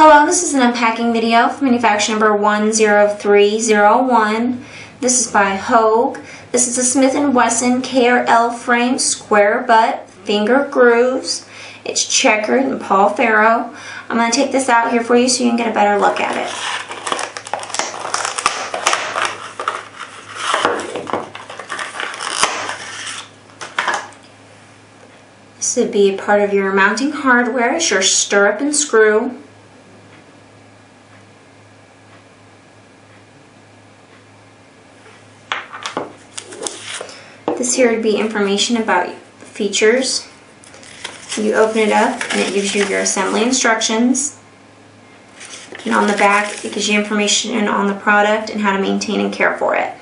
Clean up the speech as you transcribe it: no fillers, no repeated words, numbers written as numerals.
Hello, this is an unpacking video for manufacturer number 10301. This is by Hogue. This is a Smith & Wesson KRL frame, square butt, finger grooves. It's checkered Pau Ferro. I'm going to take this out here for you so you can get a better look at it. This would be a part of your mounting hardware. It's your stirrup and screw. This here would be information about the features. You open it up and it gives you your assembly instructions. And on the back it gives you information on the product and how to maintain and care for it.